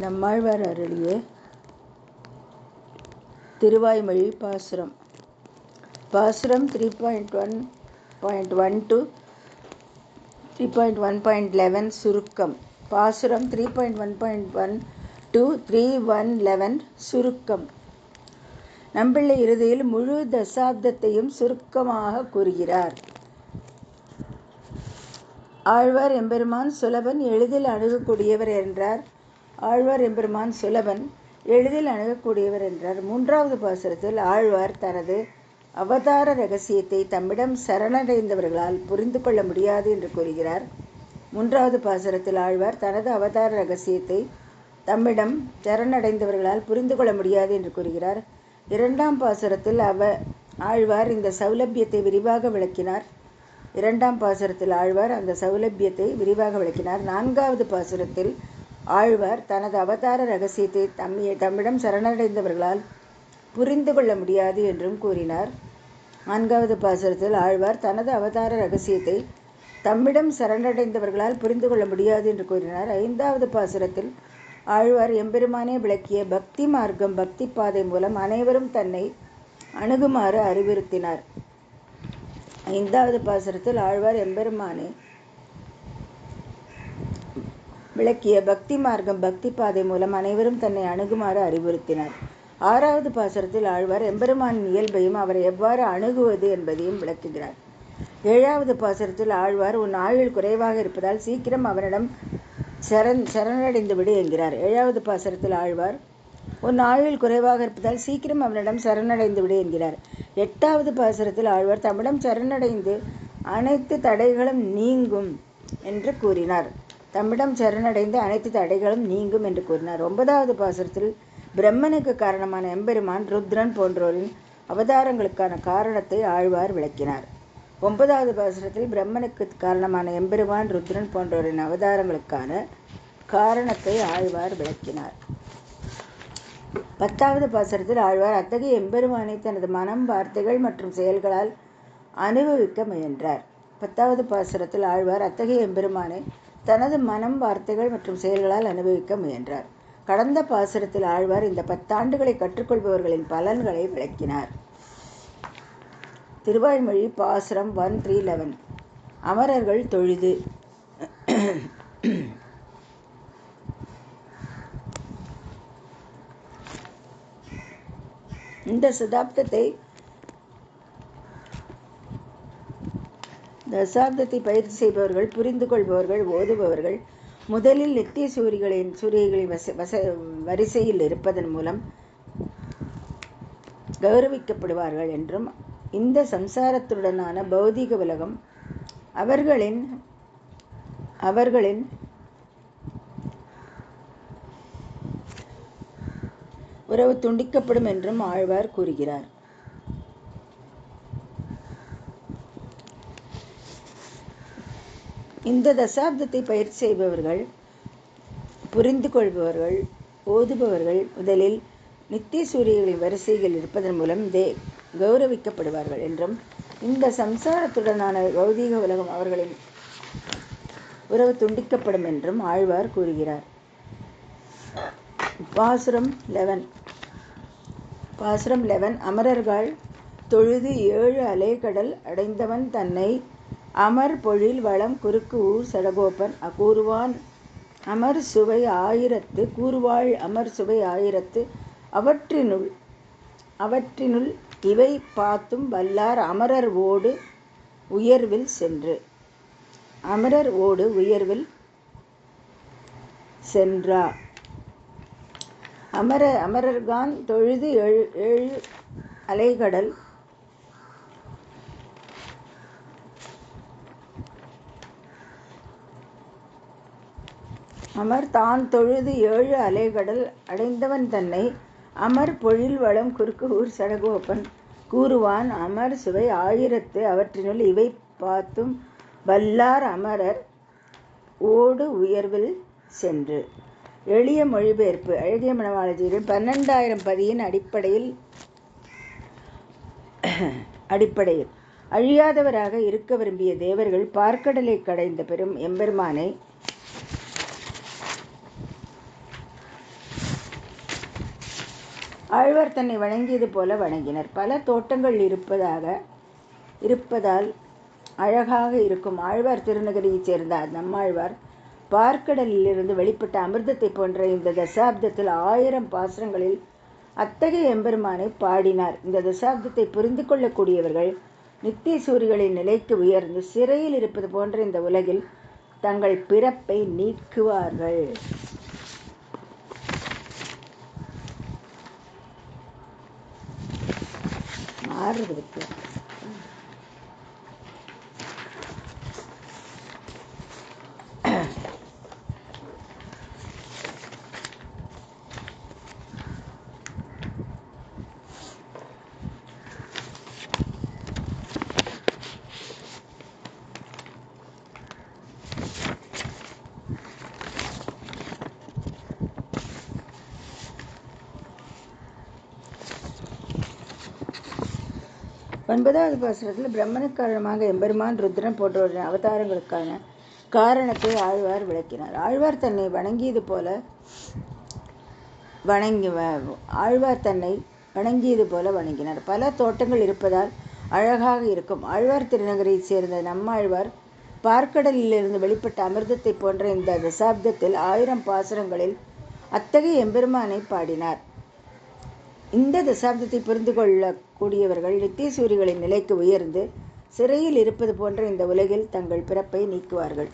நம்மாழ்வார் அருளிய திருவாய்மொழி பாசுரம். பாசுரம் 3.1.1 to 3.1.11 சுருக்கம். பாசுரம் 3.1.1 to 3.1.11 சுருக்கம். நம்பிள்ளை இறுதியில் முழு தசாப்தத்தையும் சுருக்கமாக கூறுகிறார். ஆழ்வார் எம்பெருமான் சுலபன் எளிதில் அணுகக்கூடியவர் என்றார். ஆழ்வார் எம்பெருமான் சுலபன் எளிதில் அணுகக்கூடியவர் என்றார். மூன்றாவது பாசுரத்தில் ஆழ்வார் தனது அவதார ரகசியத்தை தம்மிடம் சரணடைந்தவர்களால் புரிந்து கொள்ள முடியாது என்று கூறுகிறார். மூன்றாவது பாசுரத்தில் ஆழ்வார் தனது அவதார ரகசியத்தை தம்மிடம் சரணடைந்தவர்களால் புரிந்து கொள்ள முடியாது என்று கூறுகிறார். இரண்டாம் பாசுரத்தில் ஆழ்வார் இந்த சௌலபியத்தை விரிவாக விளக்கினார். நான்காவது பாசுரத்தில் ஆழ்வார் தனது அவதார ரகசியத்தை தம்மிடம் சரணடைந்தவர்களால் புரிந்து கொள்ள முடியாது என்றும் கூறினார். நான்காவது பாசுரத்தில் ஆழ்வார் தனது அவதார ரகசியத்தை தம்மிடம் சரணடைந்தவர்களால் புரிந்து கொள்ள முடியாது என்று கூறினார். ஐந்தாவது பாசுரத்தில் ஆழ்வார் எம்பெருமானே விளக்கிய பக்தி மார்க்கம் பக்தி பாதை மூலம் அனைவரும் தன்னை அணுகுமாறு அறிவுறுத்தினார். ஐந்தாவது பாசுரத்தில் ஆழ்வார் எம்பெருமானே விளக்கிய பக்தி மார்க்கம் பக்தி பாதை மூலம் அனைவரும் தன்னை அணுகுமாறு அறிவுறுத்தினார். ஆறாவது பாசுரத்தில் ஆழ்வார் எம்பெருமானின் இயல்பையும் அவரை எவ்வாறு அணுகுவது என்பதையும் விளக்குகிறார். ஏழாவது பாசுரத்தில் ஆழ்வார் உன் ஆயுள் குறைவாக இருப்பதால் சீக்கிரம் அவனிடம் சரணடைந்து விடு என்கிறார். ஏழாவது பாசுரத்தில் ஆழ்வார் உன் ஆயுள் குறைவாக இருப்பதால் சீக்கிரம் அவனிடம் சரணடைந்து விடு என்கிறார். எட்டாவது பாசுரத்தில் ஆழ்வார் தம்மிடம் சரணடைந்து அனைத்து தடைகளும் நீங்கும் என்று கூறினார். ஒன்பதாவது பாசுரத்தில் பிரம்மனுக்கு காரணமான எம்பெருமான் ருத்ரன் போன்றோரின் அவதாரங்களுக்கான காரணத்தை ஆழ்வார் விளக்கினார். ஒன்பதாவது பாசுரத்தில் பிரம்மனுக்கு காரணமான எம்பெருமான் ருத்ரன் போன்றோரின் அவதாரங்களுக்கான காரணத்தை ஆழ்வார் விளக்கினார். பத்தாவது பாசுரத்தில் ஆழ்வார் அத்தகைய எம்பெருமானை தனது மனம் வார்த்தைகள் மற்றும் செயல்களால் அனுபவிக்க முயன்றார். பத்தாவது பாசுரத்தில் ஆழ்வார் அத்தகைய எம்பெருமானை தனது மனம் வார்த்தைகள் மற்றும் செயல்களால் அனுபவிக்க முயன்றார். கடந்த பாசுரத்தில் ஆழ்வார் இந்த 10 ஆண்டுகளை கற்றுக்கொள்பவர்களின் பலன்களை விளக்கினார். திருவாய்மொழி பாசுரம் 1.3.11 அமரர்கள் தொழுது. இந்த தசாப்தத்தை பயிற்சி செய்பவர்கள், புரிந்து கொள்பவர்கள், ஓதுபவர்கள் முதலில் நித்திய சூரிகளின் வரிசையில் இருப்பதன் மூலம் கௌரவிக்கப்படுவார்கள் என்றும் இந்த சம்சாரத்துடனான பௌதீக உலகம் அவர்களின் உறவு துண்டிக்கப்படும் என்றும் ஆழ்வார் கூறுகிறார். இந்த தசாப்தத்தை பயிற்சி செய்பவர்கள், புரிந்து கொள்பவர்கள், ஓதுபவர்கள் முதலில் நித்திய சூரியர்களின் வரிசையில் இருப்பதன் மூலம் கௌரவிக்கப்படுவார்கள் என்றும் இந்த சம்சாரத்துடனான பௌதீக உலகம் அவர்களின் உறவு துண்டிக்கப்படும் என்றும் ஆழ்வார் கூறுகிறார். பாசுரம் 11 அமரர்கள் தொழுது 7 அலைகடல் அடைந்தவன் தன்னை அமர் பொழில் வளம் குறுக்கு ஊர் சடகோபன் கூறுவான் அமர் சுவை 1000 கூறுவாள் அமர் சுவை 1000 அவற்றினுள் இவை பாத்தும் வல்லார் அமரர் ஓடு உயர்வில் சென்றா. அமரர்கான் தொழுது 7 அலைகடல் தான் தொழுது 7 அலைகடல் அடைந்தவன் தன்னை அமர் பொழில் வளம் குறுக்கு ஊர் சடகோபன் கூறுவான் அமர் சுவை 1000 அவற்றினுள் இவை பாத்தும் வல்லார் அமரர் ஓடு உயர்வில் சென்று. எளிய மொழிபெயர்ப்பு. அழகிய மணவாளஜியின் 12,000 பதியின் அடிப்படையில் அழியாதவராக இருக்க விரும்பிய தேவர்கள் பார்க்கடலை கடைந்த பெரும் எம்பெருமானை ஆழ்வார் தன்னை வணங்கியது போல வணங்கினர். பல தோட்டங்கள் இருப்பதால் அழகாக இருக்கும். ஆழ்வார் திருநகரியைச் சேர்ந்த நம்மாழ்வார் பார்க்கடலிலிருந்து வெளிப்பட்ட அமிர்தத்தை போன்ற இந்த தசாப்தத்தில் 1000 பாசுரங்களில் அத்தகைய எம்பெருமானை பாடினார். இந்த தசாப்தத்தை புரிந்து கொள்ளக்கூடியவர்கள் நித்திய சூரிகளின் நிலைக்கு உயர்ந்து சிறையில் இருப்பது போன்ற இந்த உலகில் தங்கள் பிறப்பை நீக்குவார்கள். மாறுவதற்கு 9வது பாசுரத்தில் பிரம்மனுக்கு காரணமாக எம்பெருமான், ருத்ரன் போன்றவரின் அவதாரங்களுக்கான காரணத்தை ஆழ்வார் விளக்கினார். ஆழ்வார் தன்னை வணங்கியது போல வணங்கினார். பல தோட்டங்கள் இருப்பதால் அழகாக இருக்கும். ஆழ்வார் திருநகரைச் சேர்ந்த நம்மாழ்வார் பார்க்கடலிலிருந்து வெளிப்பட்ட அமிர்தத்தை போன்ற இந்த தசாப்தத்தில் 1000 பாசுரங்களில் அத்தகைய எம்பெருமானை பாடினார். இந்த தசாப்தத்தை புரிந்து கொள்ளக்கூடியவர்கள் நித்திய சூரிகளின் நிலைக்கு உயர்ந்து சிறையில் இருப்பது போன்ற இந்த உலகில் தங்கள் பிறப்பை நீக்குவார்கள்.